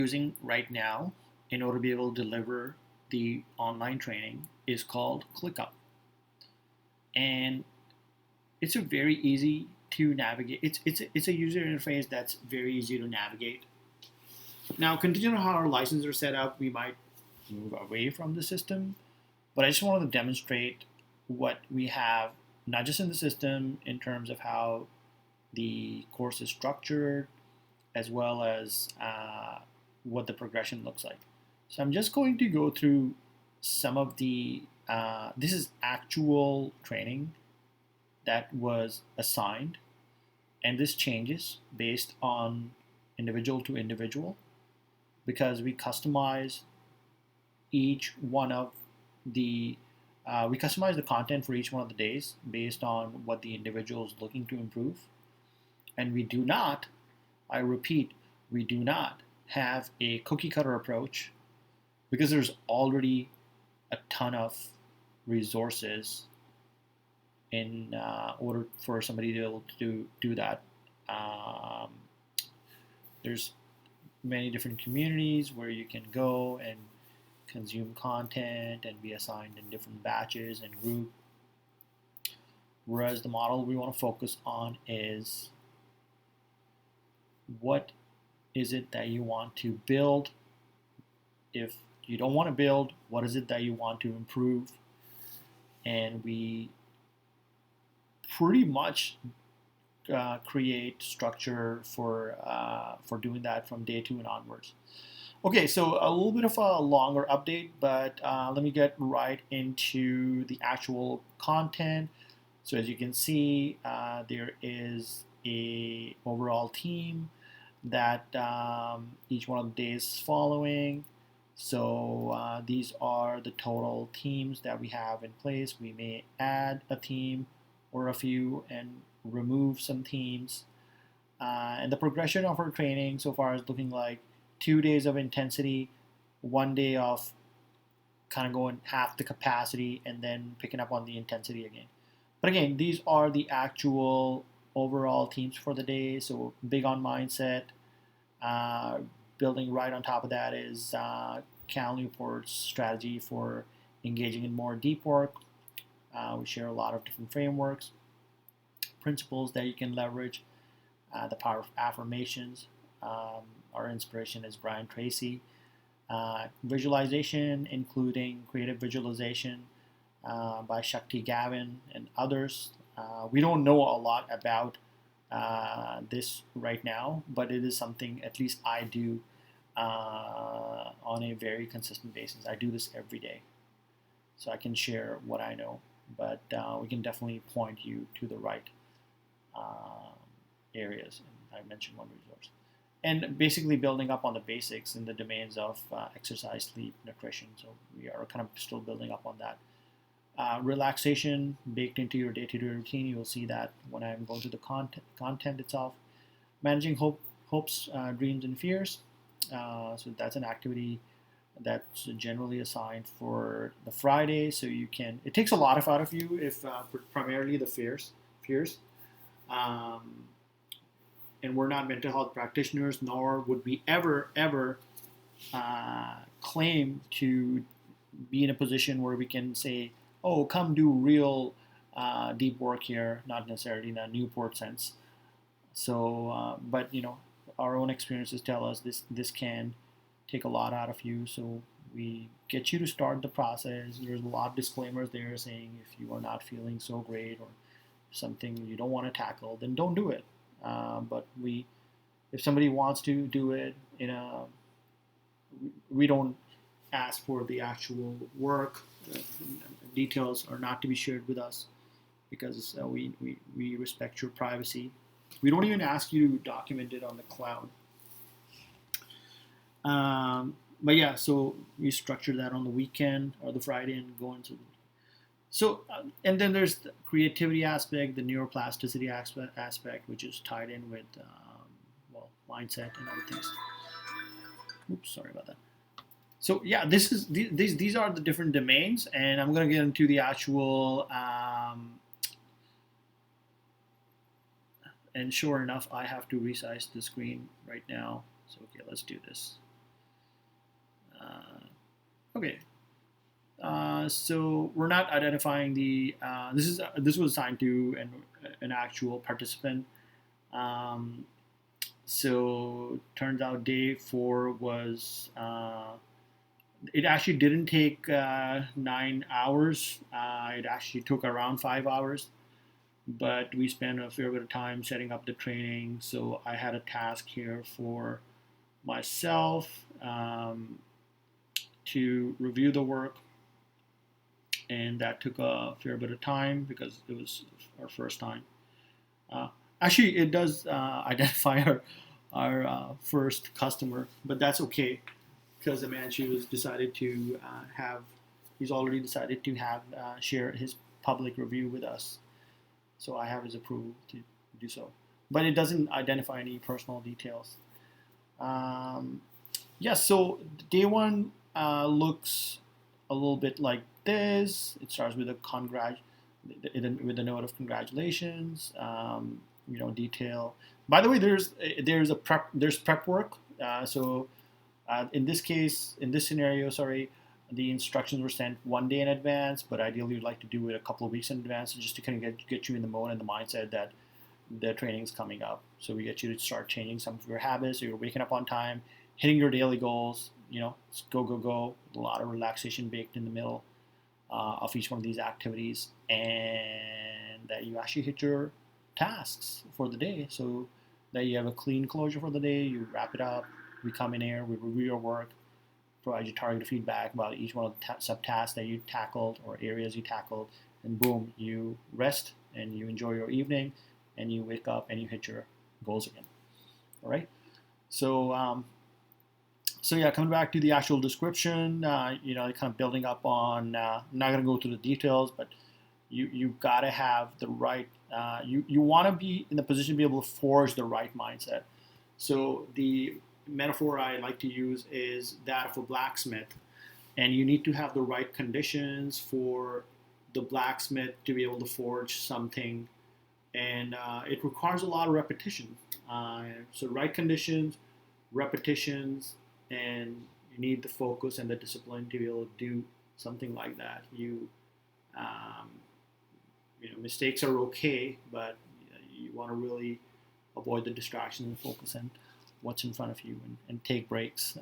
Using right now in order to be able to deliver the online training is called ClickUp. And it's a very easy to navigate. It's a user interface that's very easy to navigate. Now, contingent on how our licenses are set up, we might move away from the system, but I just wanted to demonstrate what we have, not just in the system in terms of how the course is structured, as well as what the progression looks like. So I'm just going to go through some of the, this is actual training that was assigned, and this changes based on individual to individual because we customize each one of the we customize the content for each one of the days based on what the individual is looking to improve. And we do not, I repeat, we do not have a cookie cutter approach because there's already a ton of resources in order for somebody to be able to do that. Um, there's many different communities where you can go and consume content and be assigned in different batches and group. Whereas the model we want to focus on is what is it that you want to build? If you don't want to build, what is it that you want to improve? And we pretty much create structure for doing that from day 2 and onwards. Okay, so a little bit of a longer update, but let me get right into the actual content. So as you can see, there is a overall team that each one of the days is following. So these are the total teams that we have in place. We may add a team or a few and remove some teams. And the progression of our training so far is looking like 2 days of intensity, 1 day of kind of going half the capacity and then picking up on the intensity again. But again, these are the actual overall teams for the day. So big on mindset. Building right on top of that is Cal Newport's strategy for engaging in more deep work. We share a lot of different frameworks, principles that you can leverage. The Power of Affirmations. Our inspiration is Brian Tracy. Visualization, including creative visualization by Shakti Gavin and others. We don't know a lot about this right now, but it is something at least I do on a very consistent basis. I do this every day, so I can share what I know, but we can definitely point you to the right areas. And I mentioned one resource. And basically building up on the basics in the domains of exercise, sleep, nutrition. So we are kind of still building up on that. Relaxation baked into your day-to-day routine. You'll see that when I'm going to the content itself. Managing hopes, dreams, and fears. So that's an activity that's generally assigned for the Friday. So you can. It takes a lot out of you if primarily the fears. And we're not mental health practitioners, nor would we ever claim to be in a position where we can say, oh, come do real deep work here, not necessarily in a Newport sense. So, but our own experiences tell us this can take a lot out of you. So we get you to start the process. There's a lot of disclaimers there saying if you are not feeling so great or something you don't want to tackle, then don't do it. But if somebody wants to do it we don't ask for the actual work. Details are not to be shared with us because we respect your privacy. We don't even ask you to document it on the cloud. But yeah, so we structure that on the weekend or the Friday and go into. So, and then there's the creativity aspect, the neuroplasticity aspect, which is tied in with, mindset and other things. Oops, sorry about that. So yeah, these are the different domains, and I'm going to get into the actual. And sure enough, I have to resize the screen right now. So okay, let's do this. Okay. So we're not identifying the. This was assigned to an actual participant. Um, so turns out day 4 was. It actually didn't take 9 hours. It actually took around 5 hours, but we spent a fair bit of time setting up the training. So I had a task here for myself to review the work, and that took a fair bit of time because it was our first time. Uh, Actually, it does identify our first customer, but that's okay because the man she was decided to have. He's already decided to have share his public review with us, so I have his approval to do so. But it doesn't identify any personal details. Um, yeah, so day 1 looks a little bit like this. It starts with a with a note of congratulations. Detail. By the way, there's prep work. In this case, in this scenario, sorry, the instructions were sent 1 day in advance, but ideally we'd like to do it a couple of weeks in advance, just to kind of get you in the mode and the mindset that the training is coming up. So we get you to start changing some of your habits. So you're waking up on time, hitting your daily goals. It's go go go. A lot of relaxation baked in the middle of each one of these activities, and that you actually hit your tasks for the day, so that you have a clean closure for the day. You wrap it up. We come in here, we review your work, provide you targeted feedback about each one of the subtasks that you tackled or areas you tackled, and boom, you rest and you enjoy your evening, and you wake up and you hit your goals again. All right. So yeah, coming back to the actual description, kind of building up on. I'm not going to go through the details, but you got to have the right. You want to be in the position to be able to forge the right mindset. So the metaphor I like to use is that of a blacksmith, and you need to have the right conditions for the blacksmith to be able to forge something, and it requires a lot of repetition. So right conditions, repetitions, and you need the focus and the discipline to be able to do something like that. Um, Mistakes are okay, but you want to really avoid the distractions and focus on what's in front of you, and take breaks.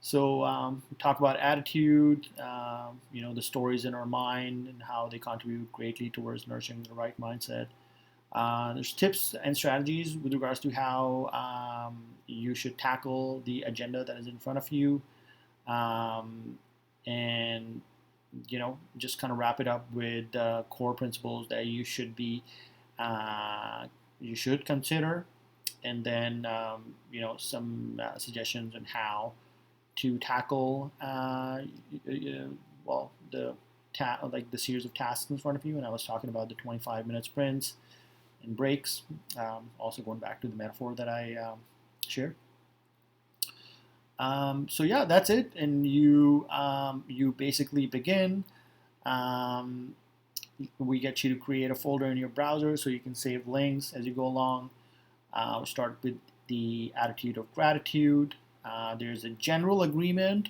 We talk about attitude, the stories in our mind and how they contribute greatly towards nurturing the right mindset. There's tips and strategies with regards to how you should tackle the agenda that is in front of you, and just kind of wrap it up with core principles that you should consider, and then some suggestions on how to tackle the series of tasks in front of you. And I was talking about the 25-minute sprints and breaks. Also going back to the metaphor that I shared. So yeah, that's it, and you basically begin. We get you to create a folder in your browser so you can save links as you go along. We start with the attitude of gratitude. There's a general agreement.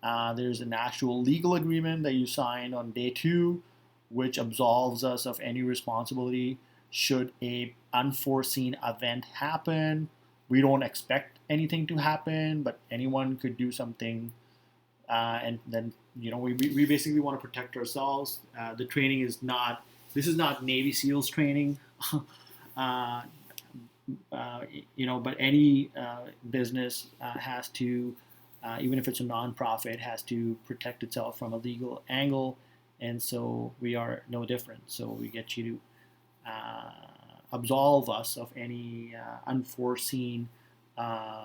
There's an actual legal agreement that you sign on day 2, which absolves us of any responsibility should a unforeseen event happen. We don't expect anything to happen, but anyone could do something, and then we basically want to protect ourselves. The training is not. This is not Navy SEALs training. uh, but any business has to, even if it's a nonprofit, has to protect itself from a legal angle, and so we are no different. So we get you to absolve us of any unforeseen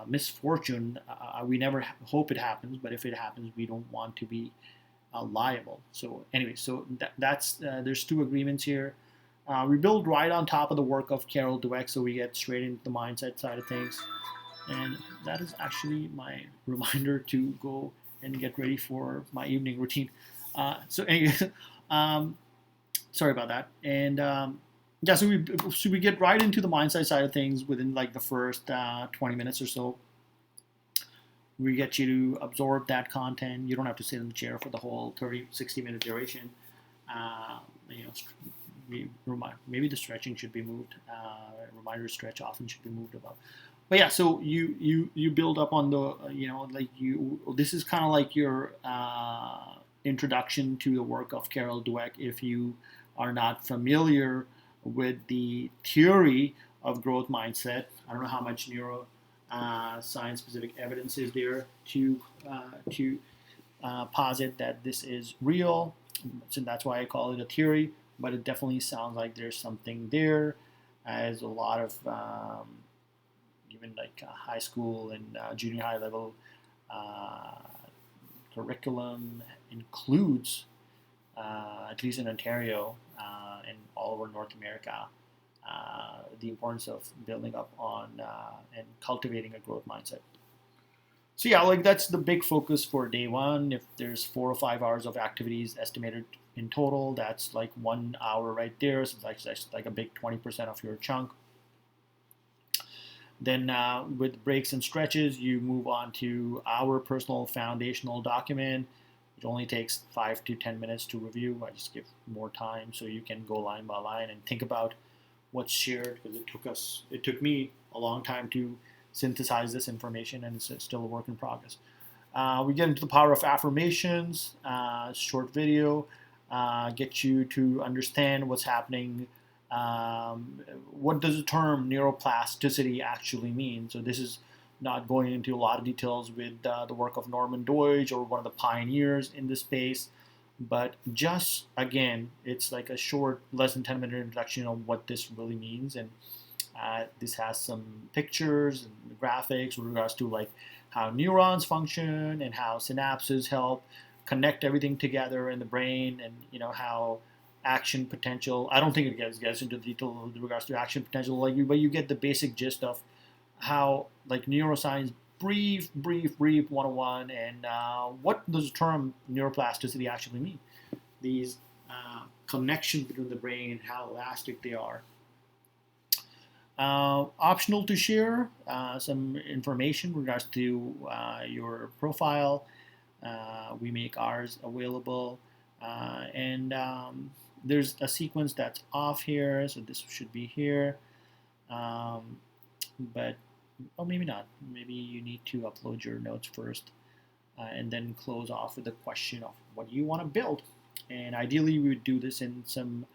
misfortune. We never hope it happens, but if it happens, we don't want to be liable. So anyway, that's there's 2 agreements here. We build right on top of the work of Carol Dweck, so we get straight into the mindset side of things. And that is actually my reminder to go and get ready for my evening routine. Anyway, sorry about that. And yeah, so we get right into the mindset side of things within like the first 20 minutes or so. We get you to absorb that content. You don't have to sit in the chair for the whole 30, 60-minute duration. You know, maybe the stretching should be moved. Reminder stretch often should be moved above. But yeah, so you build up on the this is kind of like your introduction to the work of Carol Dweck. If you are not familiar with the theory of growth mindset, I don't know how much neuro science specific evidence is there to posit that this is real. So that's why I call it a theory. But it definitely sounds like there's something there, as a lot of even like high school and junior high level curriculum includes, at least in Ontario and all over North America, the importance of building up on and cultivating a growth mindset. So yeah, like that's the big focus for day one. If there's 4 or 5 hours of activities estimated in total, that's like 1 hour right there. So that's like a big 20% of your chunk. Then with breaks and stretches, you move on to our personal foundational document. It only takes 5 to 10 minutes to review. I just give more time so you can go line by line and think about what's shared, because it took me a long time to synthesize this information, and it's still a work in progress. We get into the power of affirmations, short video, get you to understand what's happening. What does the term neuroplasticity actually mean? So this is not going into a lot of details with the work of Norman Doidge or one of the pioneers in this space, but just again, it's like a short, less than 10-minute introduction of what this really means. And this has some pictures and graphics with regards to like how neurons function and how synapses help connect everything together in the brain, and you know how action potential. I don't think it gets into the detail with regards to action potential, but you get the basic gist of how like neuroscience brief 101, and what does the term neuroplasticity actually mean? These connections between the brain and how elastic they are. Optional to share some information in regards to your profile. We make ours available, and there's a sequence that's off here, so this should be here, but maybe not. Maybe you need to upload your notes first, and then close off with the question of what you want to build. And ideally, we would do this in some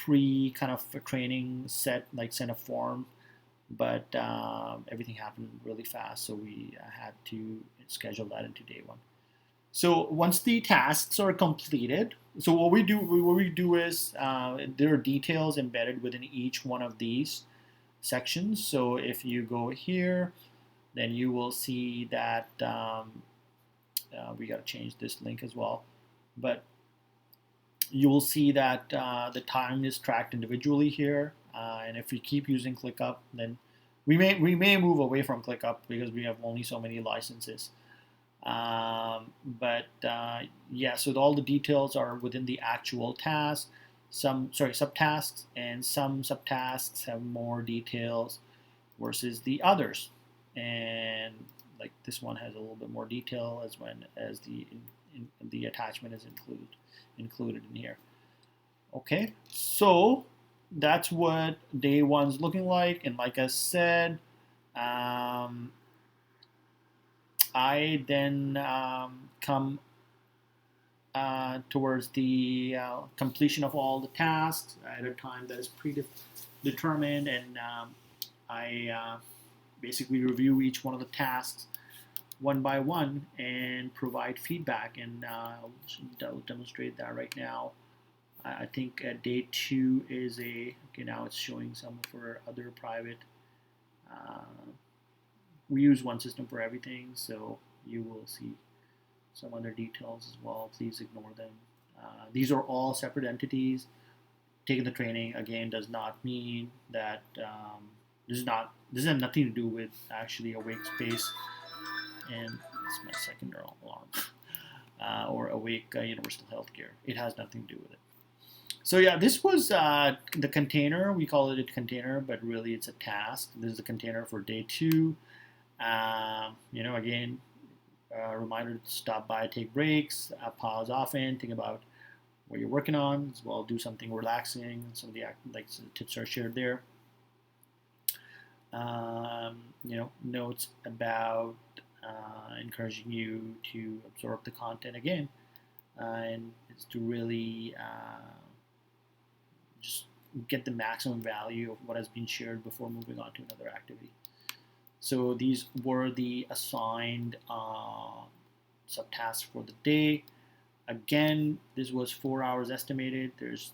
pre kind of training set of form, but everything happened really fast, so we had to schedule that into day one. So once the tasks are completed, so what we do is there are details embedded within each one of these sections. So if you go here, then you will see that we got to change this link as well, but you will see that the time is tracked individually here, and if we keep using ClickUp, then we may move away from ClickUp because we have only so many licenses. But yeah, so all the details are within the actual task. Subtasks, and some subtasks have more details versus the others. And like this one has a little bit more detail as the attachment is included in here. Okay, so that's what day one's looking like. And like I said, I then come towards the completion of all the tasks at a time that is predetermined, and I basically review each one of the tasks one by one and provide feedback, and I'll demonstrate that right now. I think day two is okay, now it's showing some of our other private. We use one system for everything, so you will see some other details as well. Please ignore them. These are all separate entities. Taking the training again does not mean that this has nothing to do with actually Awake Space, and it's my second alarm, or Awake Universal Healthcare. It has nothing to do with it. So yeah, this was the container. We call it a container, but really it's a task. This is the container for day two. Again, reminder to stop by, take breaks, pause often, think about what you're working on as well, do something relaxing. Some of the tips are shared there. Notes about encouraging you to absorb the content again, and it's to really just get the maximum value of what has been shared before moving on to another activity. So these were the assigned subtasks for the day. Again, this was 4 hours estimated. There's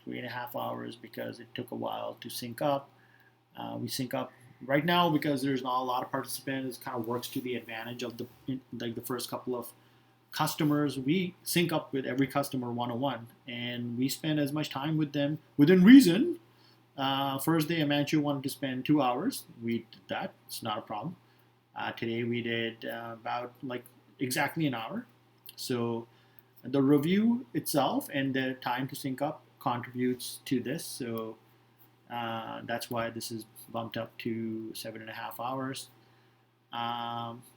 3.5 hours because it took a while to sync up. We sync up right now because there's not a lot of participants. It kind of works to the advantage of the first couple of customers. We sync up with every customer one-on-one, and we spend as much time with them within reason. First day, Amancio wanted to spend 2 hours. We did that. It's not a problem. Today we did about exactly an hour. So the review itself and the time to sync up contributes to this. So that's why this is bumped up to 7.5 hours.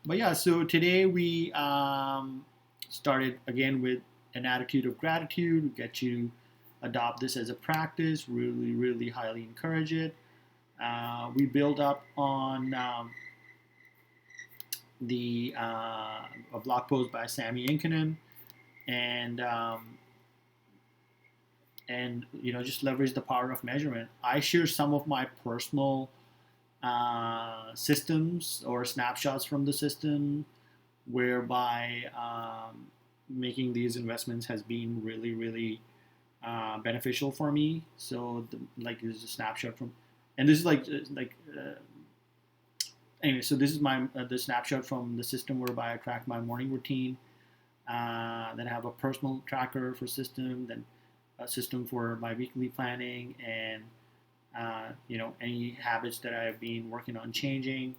But yeah, so today we started again with an attitude of gratitude. We get you to adopt this as a practice. Really, really highly encourage it. We build up on a blog post by Sami Inkinen, and just leverage the power of measurement. I share some of my personal systems or snapshots from the system, whereby making these investments has been really, really beneficial for me. So there's a snapshot from, and this is anyway. So this is the snapshot from the system whereby I track my morning routine. Then I have a personal tracker for system, then a system for my weekly planning, and any habits that I've been working on changing.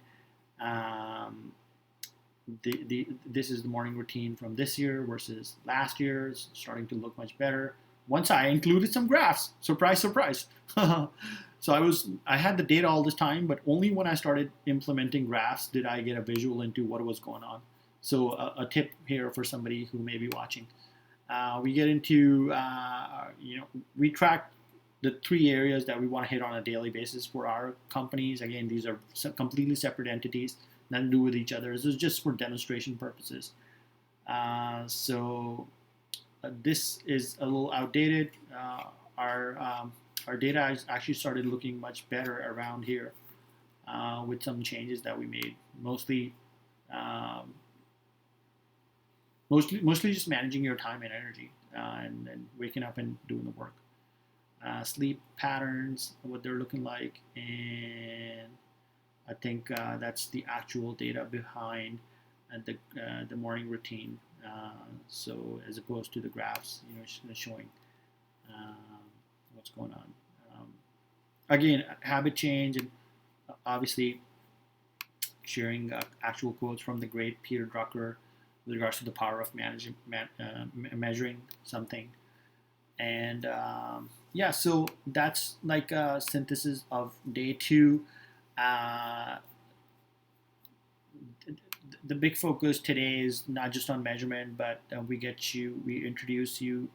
This is the morning routine from this year versus last year. It's starting to look much better. Once I included some graphs. Surprise, surprise. So I had the data all this time, but only when I started implementing graphs did I get a visual into what was going on. So a tip here for somebody who may be watching. We get into, we track the 3 areas that we want to hit on a daily basis for our companies. Again, these are completely separate entities, nothing to do with each other. This is just for demonstration purposes. So this is a little outdated. Our data has actually started looking much better around here with some changes that we made. Mostly just managing your time and energy and waking up and doing the work. Sleep patterns, what they're looking like, and I think that's the actual data behind the morning routine. So as opposed to the graphs, showing what's going on. Again, habit change, and obviously sharing actual quotes from the great Peter Drucker with regards to the power of measuring something. And so that's like a synthesis of day 2. The big focus today is not just on measurement, but we introduce you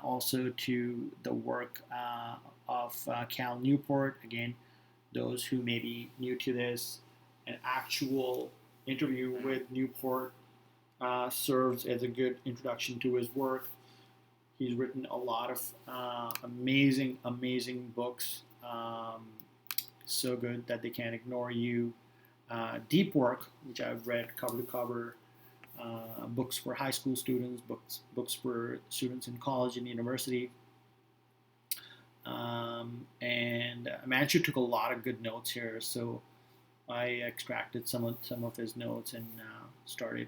also to the work of Cal Newport. Again, those who may be new to this, an actual interview with Newport serves as a good introduction to his work. He's written a lot of amazing books, so good that they can't ignore you. Deep work, which I've read cover to cover, books for high school students, books for students in college and university. And Manchu took a lot of good notes here, so I extracted some of his notes and started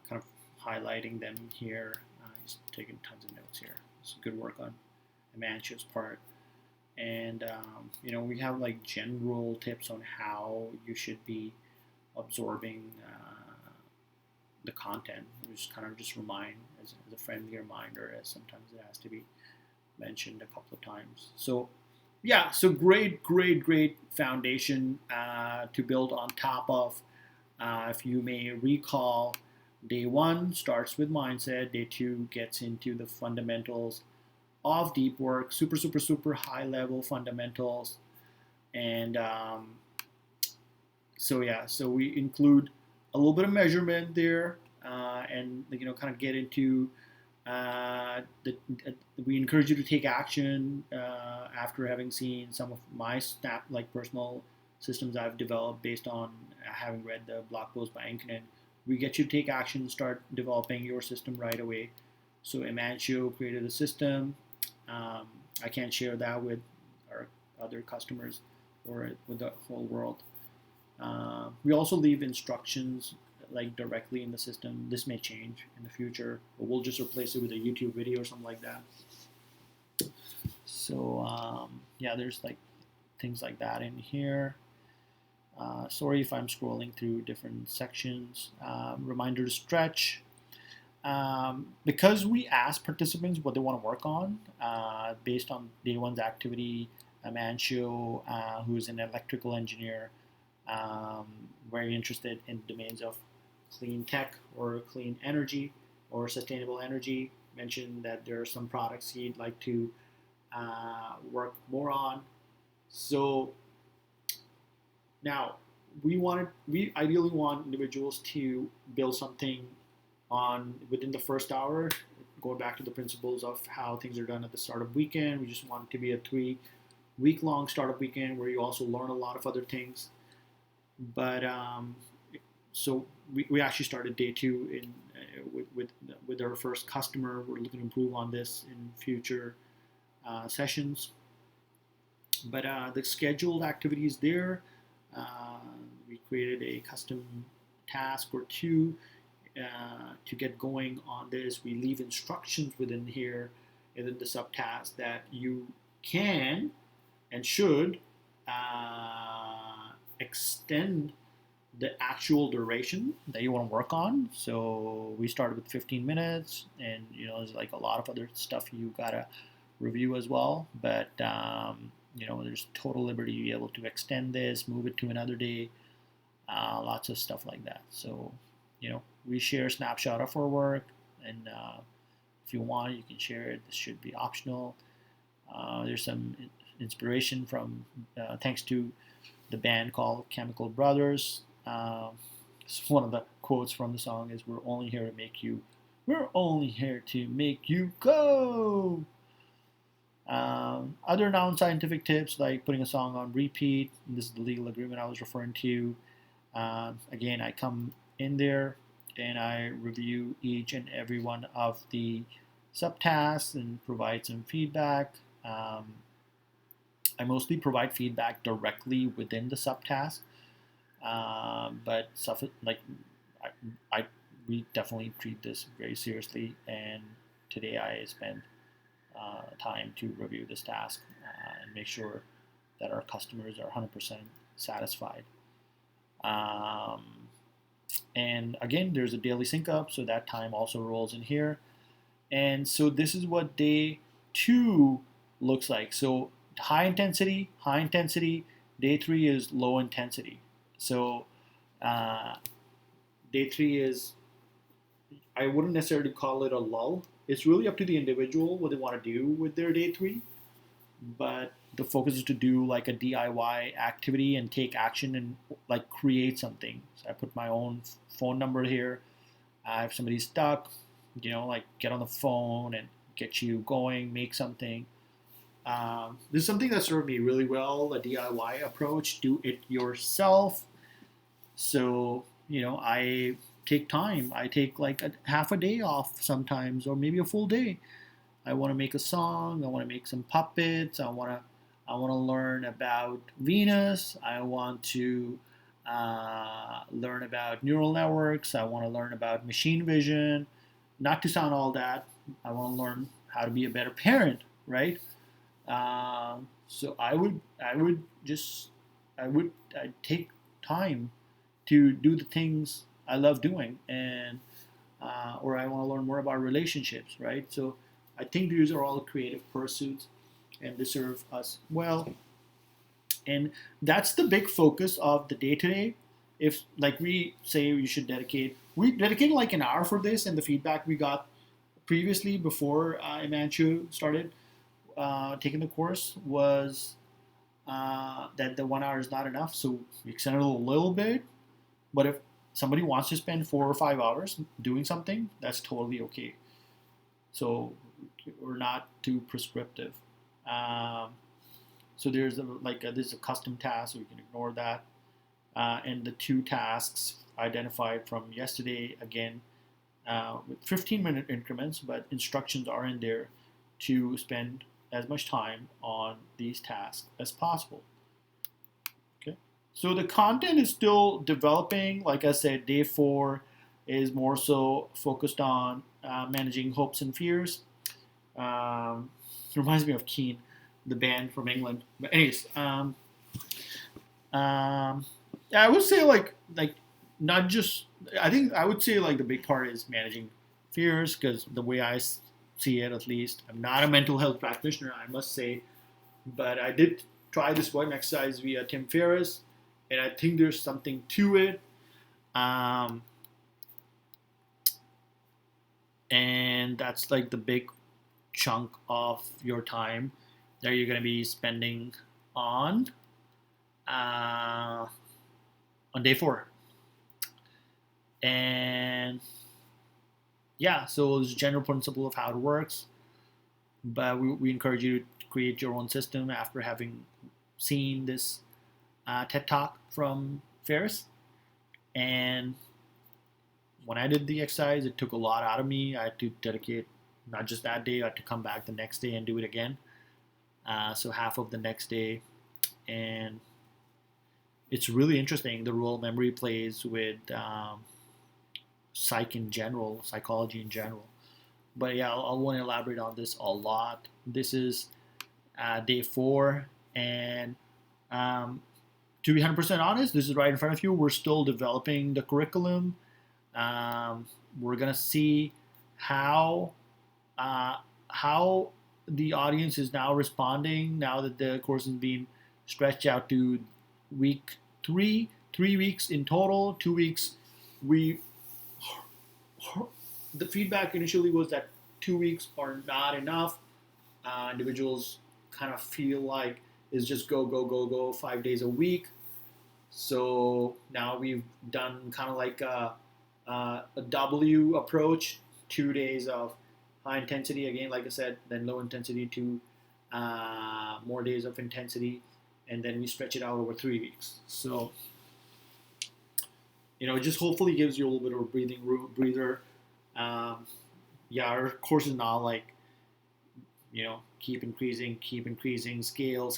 kind of highlighting them here. He's taking tons of notes here. It's good work on Manchu's part. And we have like general tips on how you should be absorbing the content. We just remind as a friendly reminder, as sometimes it has to be mentioned a couple of times. So great foundation to build on top of. If you may recall, day one starts with mindset, day two gets into the fundamentals of deep work, super high level fundamentals. And so we include a little bit of measurement there, and kind of get into we encourage you to take action after having seen some of my snap like personal systems I've developed based on having read the blog post by Ankinen. We get you to take action, start developing your system right away. So Emancio created a system. I can't share that with our other customers or with the whole world. We also leave instructions like directly in the system. This may change in the future, but we'll just replace it with a YouTube video or something like that. So yeah, there's like things like that in here. Sorry if I'm scrolling through different sections. Reminder to stretch. Because we ask participants what they want to work on based on day one's activity, Amancio, who is an electrical engineer, very interested in domains of clean tech or clean energy or sustainable energy, mentioned that there are some products he'd like to work more on. So now we ideally want individuals to build something on within the first hour. Going back to the principles of how things are done at the startup weekend, we just want it to be a 3-week-long startup weekend where you also learn a lot of other things. But so we actually started day two in with our first customer. We're looking to improve on this in future sessions. But the scheduled activities there, we created a custom task or two to get going on this. We leave instructions within here, within the subtask, that you can and should extend the actual duration that you want to work on. So we started with 15 minutes, and there's like a lot of other stuff you gotta review as well. But there's total liberty to be able to extend this, move it to another day, lots of stuff like that. So we share a snapshot of our work, and if you want, you can share it. This should be optional. There's some inspiration from thanks to the band called Chemical Brothers. One of the quotes from the song is, we're only here to make you go. Other non-scientific tips, like putting a song on repeat. This is the legal agreement I was referring to. Again, I come in there and I review each and every one of the subtasks and provide some feedback. I mostly provide feedback directly within the subtask, but stuff like we definitely treat this very seriously. And today I spent time to review this task and make sure that our customers are 100% satisfied. And again, there's a daily sync up, so that time also rolls in here. And so this is what day two looks like. So high intensity. Day three is low intensity. So day three is, I wouldn't necessarily call it a lull. It's really up to the individual what they want to do with their day three. But the focus is to do like a DIY activity and take action and like create something. So I put my own phone number here. If somebody's stuck, like get on the phone and get you going, make something. This is something that served me really well, a DIY approach, do it yourself. So, I take time. I take like half a day off sometimes, or maybe a full day. I want to make a song. I want to make some puppets. I want to learn about Venus. I want to learn about neural networks. I want to learn about machine vision. Not to sound all that. I want to learn how to be a better parent, right? So I'd take time to do the things I love doing, and or I want to learn more about relationships, right? So I think these are all creative pursuits, and they serve us well. And that's the big focus of the day today. if like we say you should we dedicated like an hour for this, and the feedback we got previously before Imanchu started taking the course was that the 1 hour is not enough, so we extended it a little bit. But if somebody wants to spend 4 or 5 hours doing something, that's totally okay. So we're not too prescriptive. Um, so there's a custom task, so we can ignore that. And the 2 tasks identified from yesterday again with 15-minute increments, but instructions are in there to spend as much time on these tasks as possible. Okay, so the content is still developing. Like I said, day 4 is more so focused on managing hopes and fears. Reminds me of Keane, the band from England. But anyways, yeah, I would say like not just. I think I would say like the big part is managing fears, because the way I see it, at least, I'm not a mental health practitioner, I must say, but I did try this one exercise via Tim Ferriss, and I think there's something to it. And that's like the big chunk of your time that you're going to be spending on uh, on day 4. And yeah, so it's a general principle of how it works, but we encourage you to create your own system after having seen this TED Talk from Ferriss. And when I did the exercise, it took a lot out of me. I had to dedicate not just that day, I had to come back the next day and do it again. So half of the next day. And it's really interesting the role memory plays with psychology in general. But yeah, I want to elaborate on this a lot. This is day 4, and to be 100% honest, this is right in front of you. We're still developing the curriculum. We're gonna see how the audience is now responding now that the course is being stretched out to week 3, 3 weeks in total. 2 weeks. The feedback initially was that 2 weeks are not enough. Individuals kind of feel like it's just go 5 days a week. So now we've done kind of like a W approach, 2 days of high intensity again, like I said, then low intensity to more days of intensity, and then we stretch it out over 3 weeks. So it just hopefully gives you a little bit of a breather. Yeah, our course is not like keep increasing, scale,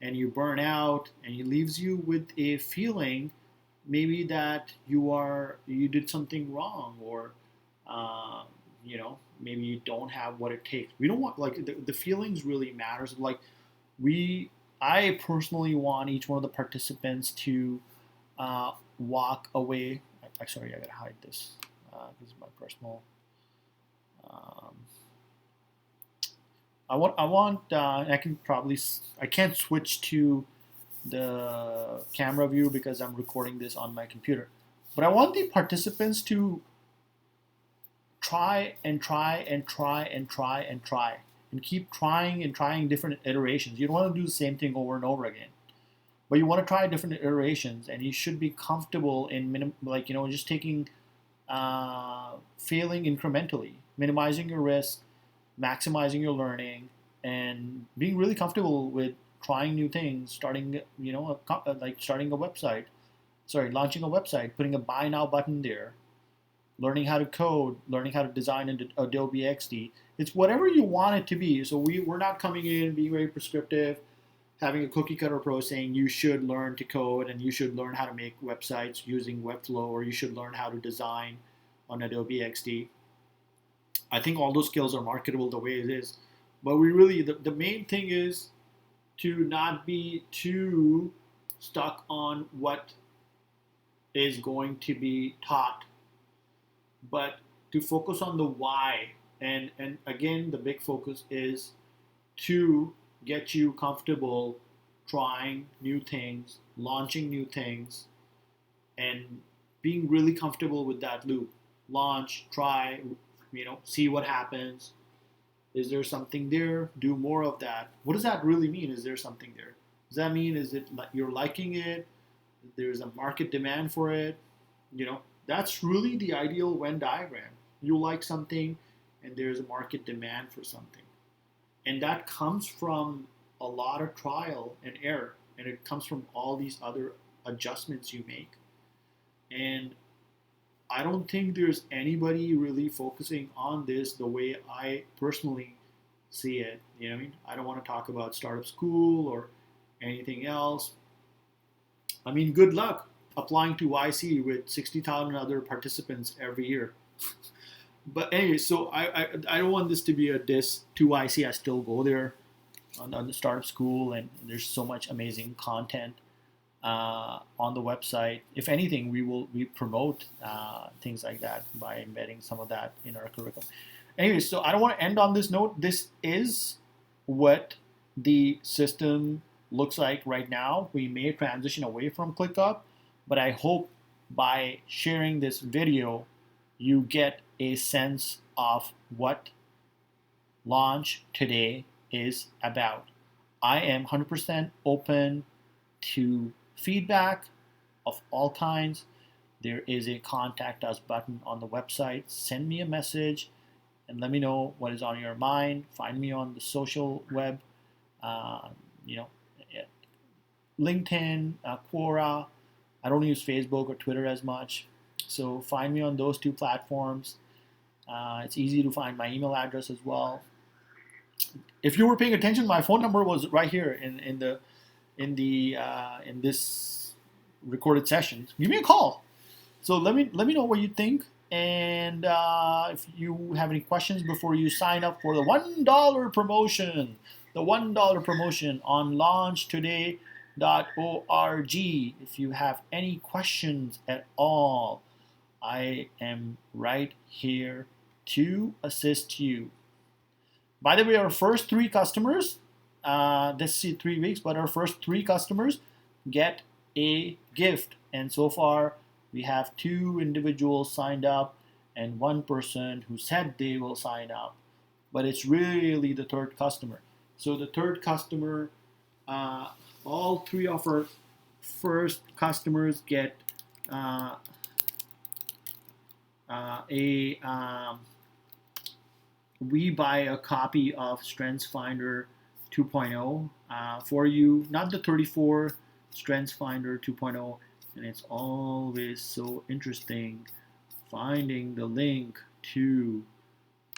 and you burn out, and it leaves you with a feeling maybe that you did something wrong, or maybe you don't have what it takes. We don't want, like, the feelings really matters. Like, I personally want each one of the participants to walk away. Sorry, I gotta hide this. This is my personal. I can't switch to the camera view because I'm recording this on my computer. But I want the participants to try and keep trying different iterations. You don't want to do the same thing over and over again, but you want to try different iterations, and you should be comfortable in just taking failing incrementally, minimizing your risk, maximizing your learning, and being really comfortable with trying new things, starting a website, launching a website, putting a buy now button there, learning how to code, learning how to design in Adobe XD. It's whatever you want it to be. So we're not coming in being very prescriptive, having a cookie cutter approach saying you should learn to code and you should learn how to make websites using Webflow, or you should learn how to design on Adobe XD. I think all those skills are marketable the way it is. But the main thing is to not be too stuck on what is going to be taught, but to focus on the why. And again, the big focus is to get you comfortable trying new things, launching new things, and being really comfortable with that loop. Launch, try, see what happens. Is there something there? Do more of that. What does that really mean? Is there something there? Does that mean is it like you're liking it? There's a market demand for it? That's really the ideal Venn diagram. You like something, and there's a market demand for something, and that comes from a lot of trial and error, and it comes from all these other adjustments you make. And I don't think there's anybody really focusing on this the way I personally see it. You know what I mean? I don't want to talk about startup school or anything else. I mean, good luck applying to YC with 60,000 other participants every year. But anyway, so I don't want this to be a diss to YC. I still go there on the startup school, and there's so much amazing content on the website. If anything, we promote things like that by embedding some of that in our curriculum. Anyway, so I don't want to end on this note. This is what the system looks like right now. We may transition away from ClickUp, but I hope by sharing this video, you get a sense of what Launch Today is about. I am 100% open to feedback of all kinds. There is a contact us button on the website. Send me a message and let me know what is on your mind. Find me on the social web, LinkedIn, Quora. I don't use Facebook or Twitter as much, so find me on those two platforms. It's easy to find my email address as well. If you were paying attention, my phone number was right here in this recorded session. Give me a call. So let me know what you think, and if you have any questions before you sign up for the $1 promotion, on launchtoday.org. If you have any questions at all, I am right here to assist you. By the way, our first 3 customers, this is 3 weeks, but our first 3 customers get a gift. And so far, we have 2 individuals signed up and 1 person who said they will sign up. But it's really the 3rd customer. So the 3rd customer, all 3 of our first customers get we buy a copy of StrengthsFinder 2.0 for you, not the 34, StrengthsFinder 2.0, and it's always so interesting finding the link to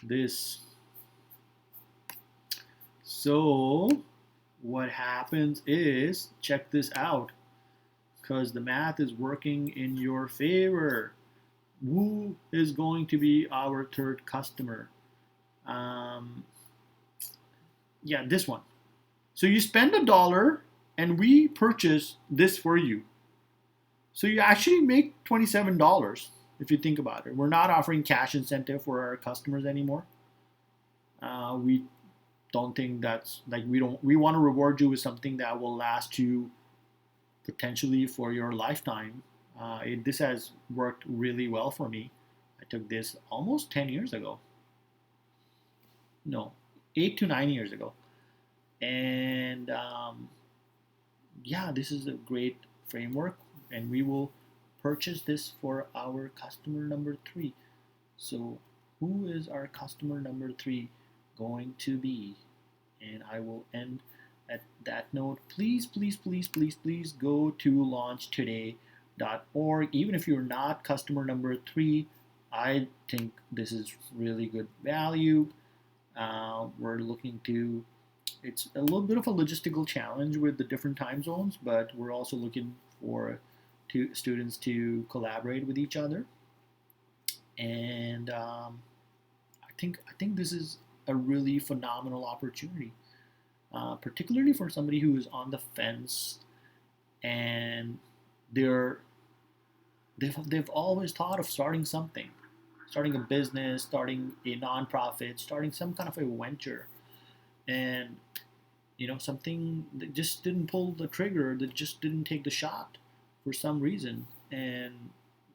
this. So what happens is, check this out, because the math is working in your favor. Who is going to be our 3rd customer? Yeah, this one. So you spend $1 and we purchase this for you. So you actually make $27 if you think about it. We're not offering cash incentive for our customers anymore. We don't think that's like we want to reward you with something that will last you potentially for your lifetime. This has worked really well for me. I took this almost 10 years ago. No, 8 to 9 years ago. And yeah, this is a great framework, and we will purchase this for our customer number 3. So who is our customer number 3 going to be? And I will end at that note. Please go to launchtoday.org. Even if you're not customer number 3, I think this is really good value. We're looking to, it's a little bit of a logistical challenge with the different time zones, but we're also looking for students to collaborate with each other. And I think this is a really phenomenal opportunity, particularly for somebody who is on the fence and they've always thought of starting something. Starting a business, starting a nonprofit, starting some kind of a venture. And something that just didn't pull the trigger, that just didn't take the shot for some reason. And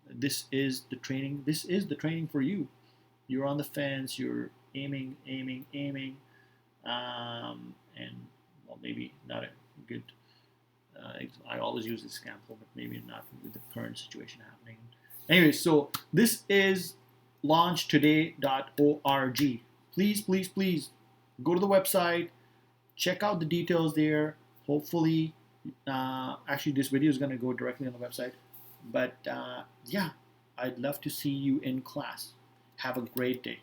this is the training. This is the training for you. You're on the fence. You're aiming, aiming, aiming, and well, maybe not a good. I always use this example, but maybe not with the current situation happening. Anyway, so this is launchtoday.org. Please, please, please go to the website, check out the details there. Hopefully, actually, this video is going to go directly on the website. But yeah, I'd love to see you in class. Have a great day.